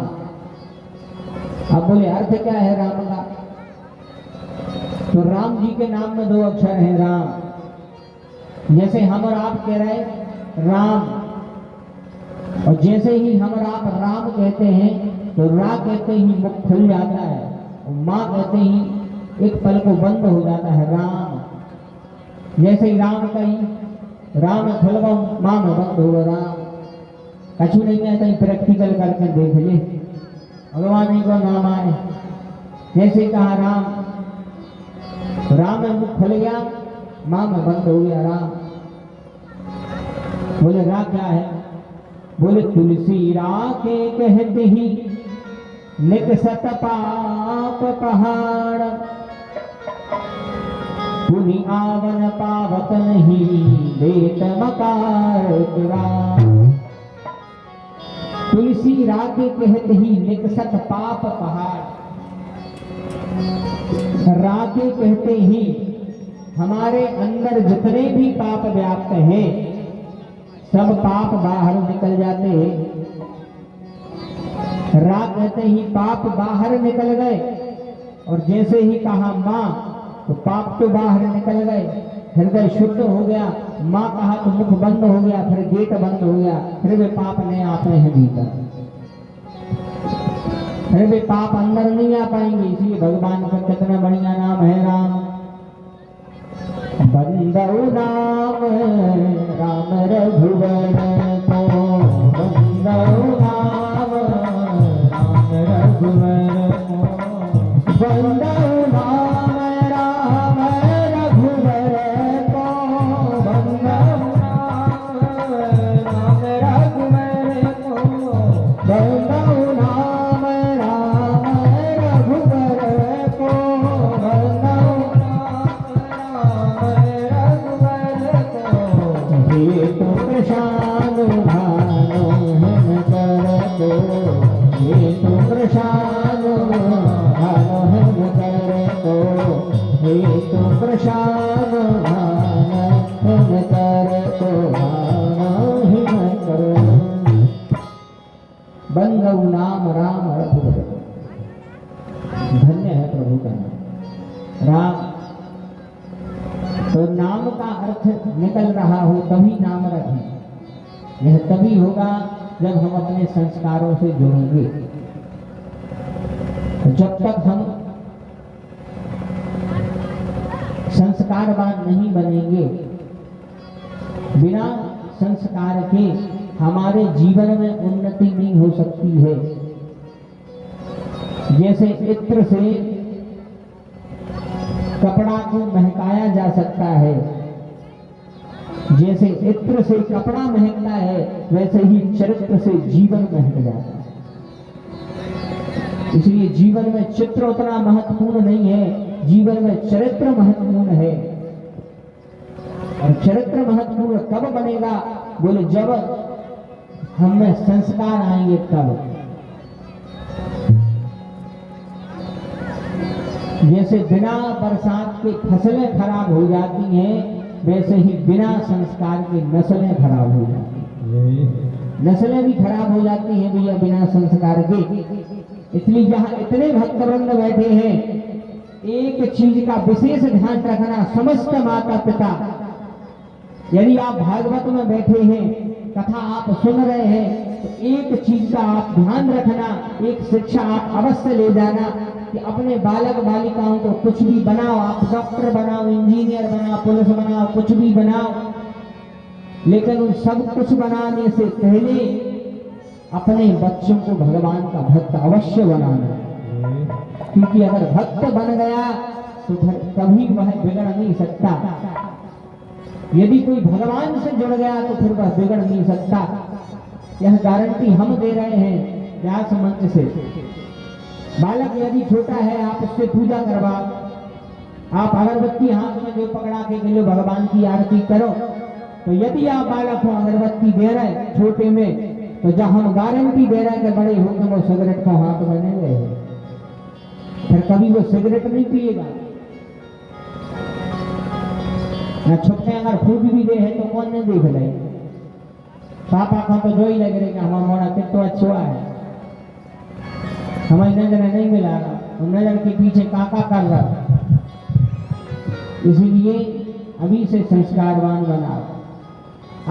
अब बोले अर्थ क्या है राम का? तो राम जी के नाम में दो अक्षर हैं राम। जैसे हम और आप कह रहे राम, और जैसे ही हम और आप राम कहते हैं तो रा कहते ही मुख खुल जाता है, और माँ कहते ही एक पल को बंद हो जाता है राम। जैसे ही राम कहीं राम खुल गो माँ में बंद हो गो राम। कछु नहीं है, कहीं प्रैक्टिकल करके देख ले, भगवान ही को नाम आए। जैसे कहा राम, राम में मुख खुल गया, माँ में बंद हो गया राम। बोले रा क्या है? बोले तुलसी राके कहते ही निकसत पाप पहाड़, पुनि आवन पावत नहीं देत मकार राम। तुलसी राके कहते ही निकसत पाप पहाड़। राके कहते ही हमारे अंदर जितने भी पाप व्याप्त हैं सब पाप बाहर निकल जाते हैं। रा कहते ही पाप बाहर निकल गए, और जैसे ही कहा माँ तो पाप तो बाहर निकल गए, हृदय शुद्ध हो गया। माँ कहा तो मुख बंद हो गया, फिर गेट बंद हो गया, फिर वे पाप नहीं आते हैं भीतर, फिर वे पाप अंदर नहीं आ पाएंगे। इसलिए भगवान का कितना बढ़िया नाम है राम। बंदौ नाम राम रघुवर को, बंदौ नाम राम रघुवर को, बंदौ नाम राम रघुवर को, बंदौ नाम राम रघुवर को, बंदौ नाम राम रघुवर को, बंदौ प्रशान भानो हिम कर दो, ये तो प्रशान भानो हिम कर दो, ये तो प्रशान भानो हिम कर दो, भानो हिम कर बंधु नाम राम रघुबर। धन्य है प्रभु का नाम राम। तो नाम का अर्थ निकल रहा हो तभी नाम रखें। यह तभी होगा जब हम अपने संस्कारों से जुड़ेंगे। जब तक हम संस्कारवान नहीं बनेंगे, बिना संस्कार के हमारे जीवन में उन्नति नहीं हो सकती है। जैसे इत्र से कपड़ा को महकाया जा सकता है, जैसे इत्र से कपड़ा महकता है, वैसे ही चरित्र से जीवन महक जाता है। इसलिए जीवन में चित्र उतना महत्वपूर्ण नहीं है, जीवन में चरित्र महत्वपूर्ण है। और चरित्र महत्वपूर्ण कब बनेगा? बोले जब हम में संस्कार आएंगे तब। जैसे बिना बरसात के फसलें खराब हो जाती हैं, वैसे ही बिना संस्कार के नस्लें खराब हो जाती हैं। नस्लें भी खराब हो जाती हैं भैया बिना संस्कार के। इसलिए जहां इतने भक्तवृंद बैठे हैं, एक चीज का विशेष ध्यान रखना, समस्त माता पिता, यदि आप भागवत में बैठे हैं, कथा आप सुन रहे हैं, तो एक चीज का आप ध्यान रखना, एक शिक्षा आप अवश्य ले जाना कि अपने बालक बालिकाओं को कुछ भी बनाओ, आप डॉक्टर बनाओ, इंजीनियर बनाओ, पुलिस बनाओ, कुछ भी बनाओ, लेकिन उन सब कुछ बनाने से पहले अपने बच्चों को भगवान का भक्त अवश्य बनाना। क्योंकि अगर भक्त बन गया तो कभी वह बिगड़ नहीं सकता। यदि कोई भगवान से जुड़ गया तो फिर वह बिगड़ नहीं सकता। यह गारंटी हम दे रहे हैं व्यास मंच से। बालक यदि छोटा है, आप उससे पूजा करवाओ, आप अगरबत्ती हाथ में जो पकड़ा के लो भगवान की आरती करो, तो यदि आप बालक को अगरबत्ती दे रहे छोटे में, तो जब हम गारंटी दे रहे हैं कि बड़े होकर वो सिगरेट को हाथ में नहीं ले, फिर कभी वो सिगरेट नहीं पिएगा। न छुपने अगर फूक भी दे है तो कौन नहीं देख ले, पापा का तो जो ही लग रहे कि हमारा मोड़ा कितना अच्छा है, हमारी नजर नहीं मिला रहा, नजर के पीछे काका कर रहा। इसीलिए अभी से संस्कारवान बनाओ।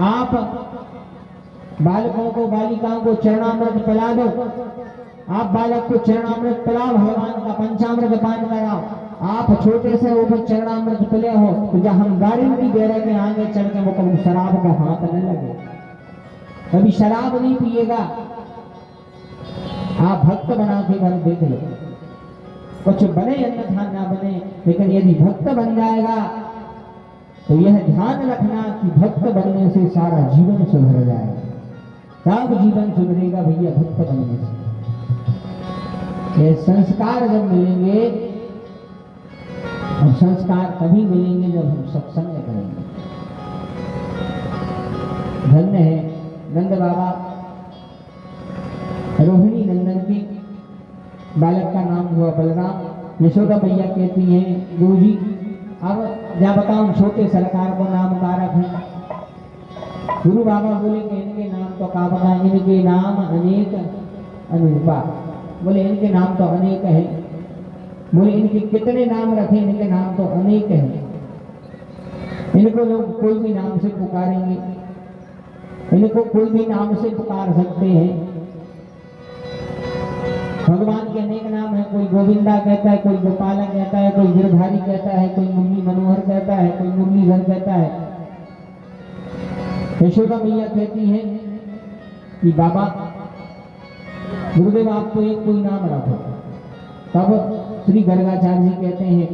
आप बालकों को बालिकाओं को चरणामृत पिला दो, आप बालक को चरणामृत पिलाओ, भगवान का पंचामृत पान कराओ। आप छोटे से ऊपर चरणामृत पिले हो तो जब हम गारंटी दे रहे हैं आगे चल के वो कभी शराब का हाथ न लगे, कभी शराब नहीं पिएगा। आप भक्त बना के घर देख लो, कुछ बने अन्यथा ना बने, लेकिन यदि भक्त बन जाएगा तो यह ध्यान रखना कि भक्त बनने से सारा जीवन सुधर जाएगा। सब जीवन सुधरेगा भैया भक्त बनने से। ये संस्कार जब मिलेंगे, और संस्कार तभी मिलेंगे जब हम सत्संग करेंगे। धन्य है नंद बाबा। रोहिणी नंदन की बालक का नाम हुआ बलराम। यशोदा मैया कहती हैं गुरुजी अब जा बताऊं छोटे सरकार को नाम का रखें। गुरु बाबा बोले कि इनके नाम तो का बता, इनके नाम अनेक अनुपा। बोले इनके नाम तो अनेक हैं। बोले इनके कितने नाम रखे? इनके नाम तो अनेक हैं। इनको लोग कोई भी नाम से पुकारेंगे, इनको कोई भी नाम से पुकार सकते हैं। भगवान के अनेक नाम है, कोई गोविंदा कहता है, कोई गोपाला कहता है, कोई गिरधारी कहता है, कोई मुरली मनोहर कहता है, कोई मुरलीधर कहता है। यशोदा मैया कहती है कि बाबा गुरुदेव आप तो एक कोई नाम रखो। तब श्री गर्गाचार्य जी कहते हैं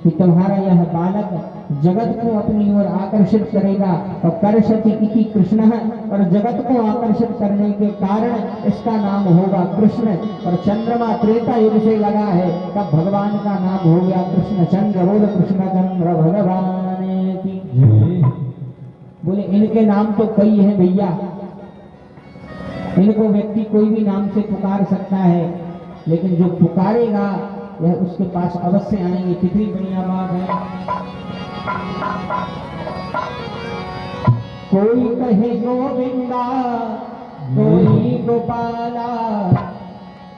कि तुम्हारा यह बालक जगत को अपनी ओर आकर्षित करेगा, और कर्षति इति कृष्ण है, और जगत को आकर्षित करने के कारण इसका नाम होगा कृष्ण। और चंद्रमा त्रेता युग से लगा है, तब भगवान का नाम हो गया कृष्ण चंद्र। बोल कृष्ण चंद्र भगवान की। बोले इनके नाम तो कई हैं भैया, इनको व्यक्ति कोई भी नाम से पुकार सकता है, लेकिन जो पुकारेगा वह उसके पास अवश्य आएंगे। कितनी बढ़िया बात है। कोई कहे गोविंदा कोई गोपाला,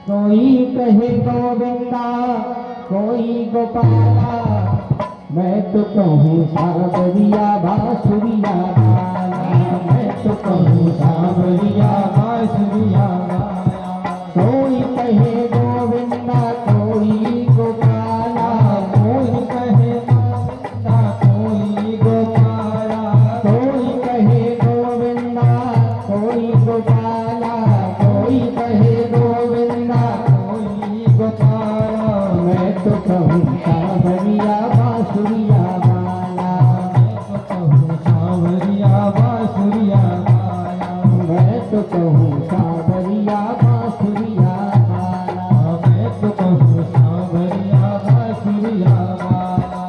कोई कहे गोविंदा, कोई गोपाला, मैं तो कहूँ सावरिया बांसुरिया वाला, मैं तो कहूँ सावरिया बांसुरिया वाला। कोई कहे गोविंदा, कोई गोपाला, कोई कहे गोविंदा, कोई गोपाला, कोई कहे गोविंदा, कोई गोपाला, कोई कहे गोविंदा, कोई गोपाला, मैं तो कहूँ सावरिया बांसुरिया वाला, मैं तो कहूँ सावरिया बांसुरिया वाला, मैं तो कहूँ सावरिया बांसुरिया वाला, मैं तो कहूँ सावरिया बांसुरिया वाला।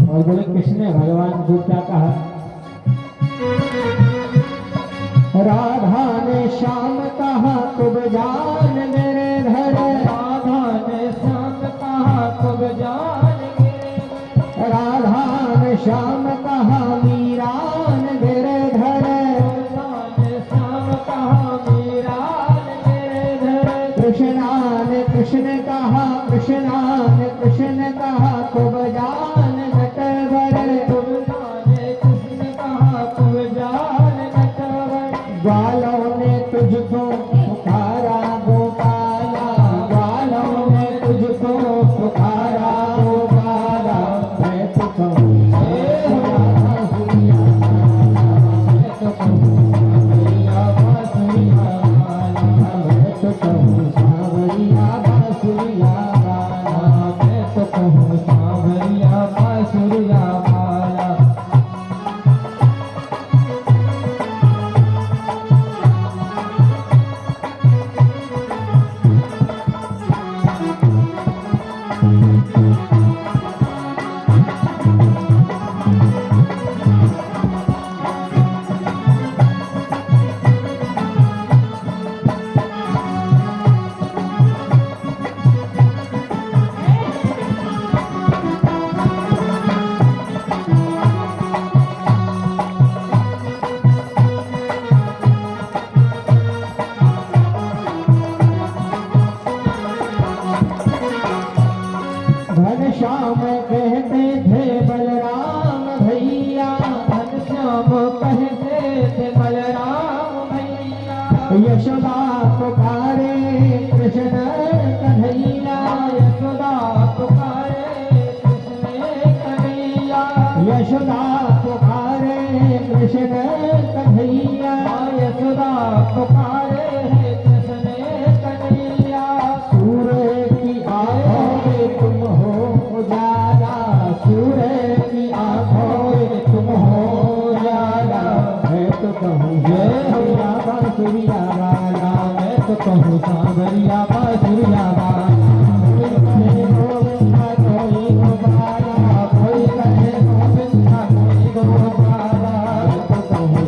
और बोले कृष्ण ने भगवान को क्या कहा? राधा ने श्याम कहा तुम जान मेरे घर, राधा ने श्याम कहा तुम जान मेरे घर, राधा ने श्याम कहा मीरा ने मेरे घर, राधा ने श्याम कहा मीरा ने मेरे घर, कृष्णा ने कृष्ण कहा, कृष्णा ने कृष्ण कहा तुम जान नटवर, तुम जाने कृष्ण कहा तुम जान नटवर, ग्वालों ने तुझको पुकारा गोपाला, ग्वालों ने तुझको पुकारा गोपाला, मैं तो कहूँ बांसुरिया वाला, मैं तो कहूँ सावरिया बांसुरिया वाला, मैं तो कहूँ सावरिया बांसुरिया वाला, मैं तो कहूँ सावरिया बांसुरिया वाला। घनश्याम कहते थे बलराम भैया, घनश्याम कहते थे बलराम भैया, यशोदा पुकारे कृष्ण कन्हैया, यशोदा पुकारे कृष्ण कन्हैया, यशोदा पुकारे कृष्ण कन्हैया, यशोदा पुकारे कृष्ण कन्हैया। सूर्य की आंखों में तुम हो उजाला, सूर्य की आंखों में तुम हो उजाला, मैं तो कहूँ सावरिया बांसुरिया वाला, मैं तो कहूँ सावरिया बांसुरिया वाला। कोई कहे गोविंदा कोई गोपाला, कोई कहे गोविंदा कोई गोपाला, मैं तो कहूँ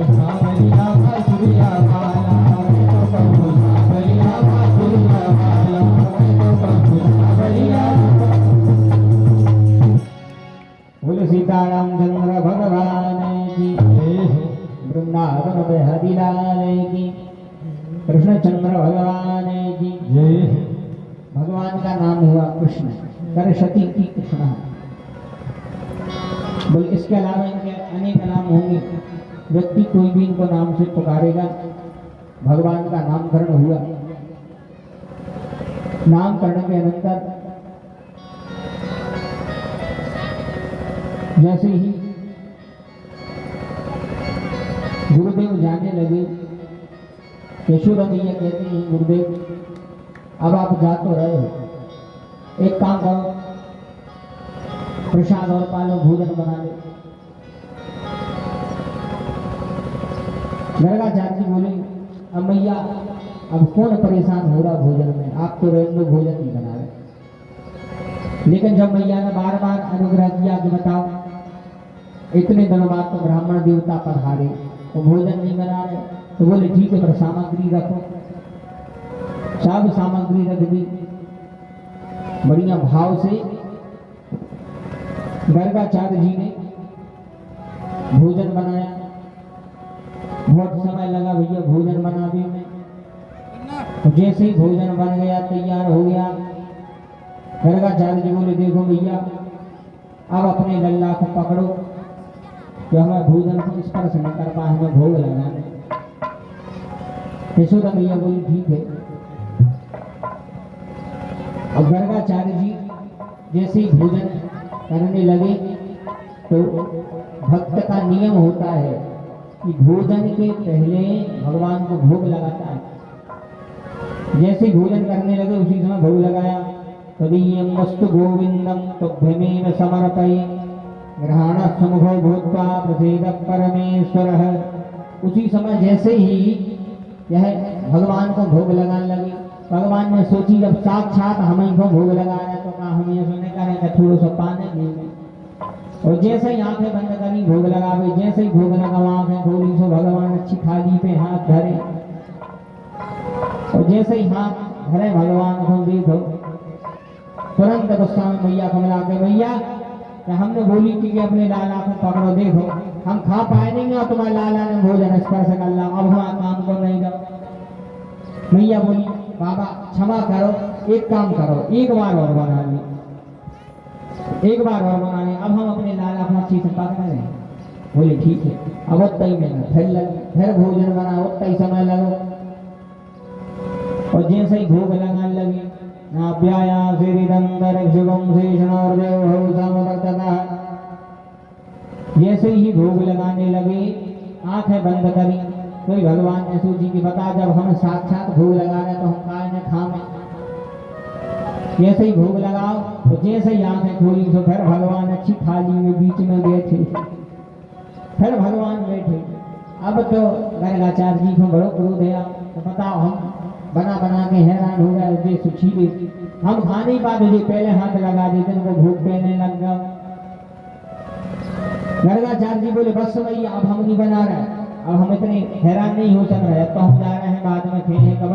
सावरिया बांसुरिया वाला, मैं तो कहूँ सावरिया बांसुरिया वाला, मैं तो कहूँ सावरिया। बोले सीतारामचंद्र भगवान की, वृंदावन में हरिलाल की, कृष्णचंद्र भगवान की जय। भगवान का नाम हुआ कृष्ण, सरस्वती की कृष्ण। बोले इसके अलावा इनके अनेक नाम होंगे, व्यक्ति कोई भी इनको नाम से पुकारेगा, भगवान का नामकरण हुआ। नामकरण के अनंतर जैसे ही गुरुदेव जाने लगे, यशोदा मैया कहते हैं गुरुदेव अब आप जा तो रहे हो, एक काम करो, प्रसाद और पालो, भोजन बना लो। गर्गाचार्य जी बोले, अब मैया अब कौन परेशान हो रहा भोजन में, आप तो रहने दो, भोजन नहीं बना रहे। लेकिन जब मैया ने बार बार अनुग्रह किया कि बताओ इतने दिनों बाद तो ब्राह्मण देवता पधारे तो भोजन नहीं बना रहे, तो बोले ठीक है, पर सामग्री रखो। सब सामग्री रख दी, बढ़िया भाव से गर्गाचार्य जी ने भोजन बनाया। बहुत समय लगा भैया भोजन बनाने में। तो जैसे ही भोजन बन गया, तैयार हो गया, गर्गाचार्य जी बोले देखो भैया अब अपने लल्ला को पकड़ो, जो हमारे भोजन को स्पर्श न कर पाए, हमें भोग लगाने। यशोदा मैया बोली ठीक है। अब गर्गाचार्य जी जैसे ही भोजन करने लगे तो भक्त का नियम होता है कि भोजन के पहले भगवान को भोग लगाता है। जैसे ही भोजन करने लगे उसी समय भोग लगाया। तदीयं वस्तु गोविंदम तुभ्यमेव समर्पये ग्रहण समुखो भूत्वा प्रसीद परमेश्वरः। उसी समय जैसे ही यह भगवान को भोग लगाने लगे, भगवान ने सोची जब साक्षात हमें को भोग लगाया तो कहा हम ये सुनने करेंगे थोड़ा सा पानी देंगे। और जैसे ही आंखें बंद करी भोग लगावे, जैसे ही भोग लगा आंखें खोली तो भगवान अच्छी थाली पे हाथ धरे, और जैसे ही हाथ धरे भगवान को देखो तुरंत गोस्वामी मैया को मिला के, मैया हमने बोली थी कि अपने लाला को पकड़ो, देखो हम खा पाए नहीं और तुम्हारे लाला ने भोजन स्पर्श कर लिया, अब हमारा काम को नहीं दो। मैया बोली बाबा क्षमा करो, एक काम करो, एक बार और बना ली, एक बार और बना ली, अब हम अपने लाला को अच्छी से पकड़ रहे। बोले ठीक है। अब उतना ही मेहनत फिर लगी, फिर भोजन बना, उतना ही समय लगो। और जैसे ही भोग लगाने लगी, नाभ्याया श्रीरंदर शिवम शेषणोर्देव समवर्तता, जैसे ही भोग लगाने लगे आंखें बंद करी तो भगवान ने सोची कि बता जब हम साक्षात भोग लगा रहे तो हम काय न खावे। जैसे ही भोग लगाओ तो जैसे ही आंखें खोली तो फिर भगवान अच्छी थाली में बीच में बैठे, फिर भगवान बैठे। अब तो गर्गाचार्य जी को बड़ो क्रोध है, तो बताओ हम बना बना के हैरान हो गए, जे सुखी हम खा नहीं पाते, जो पहले हाथ लगा देते उनको भूख पेने लग गया। गर्गाचार्य जी बोले बस भैया अब हम नहीं बना रहे, अब हम इतने हैरान नहीं हो सक रहे, तो हम जा रहे हैं बाद में खेलने कब।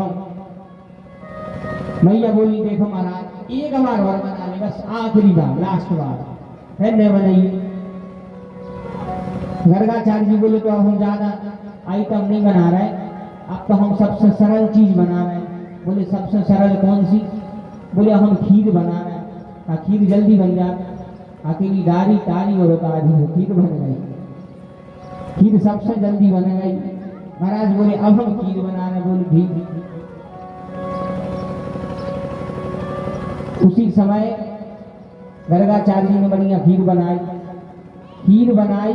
मैया बोली देखो महाराज एक बार और बना ले, बस आखिरी बार, लास्ट बार, फिर नहीं बनाइए। गर्गाचार्य जी बोले तो अब हम ज्यादा आइटम नहीं बना रहे, अब तो हम सबसे सरल चीज बना रहे हैं। बोले सबसे सरल कौन सी? बोले हम खीर बना रहे हैं, खीर जल्दी बन जाए, अकेली डाली ताली और उतारी हो खीर बन गई, खीर सबसे जल्दी बन गई। महाराज बोले अब हम खीर बना रहे। बोले ठीक। उसी समय गर्गाचार्य जी ने बढ़िया खीर बनाई, खीर बनाई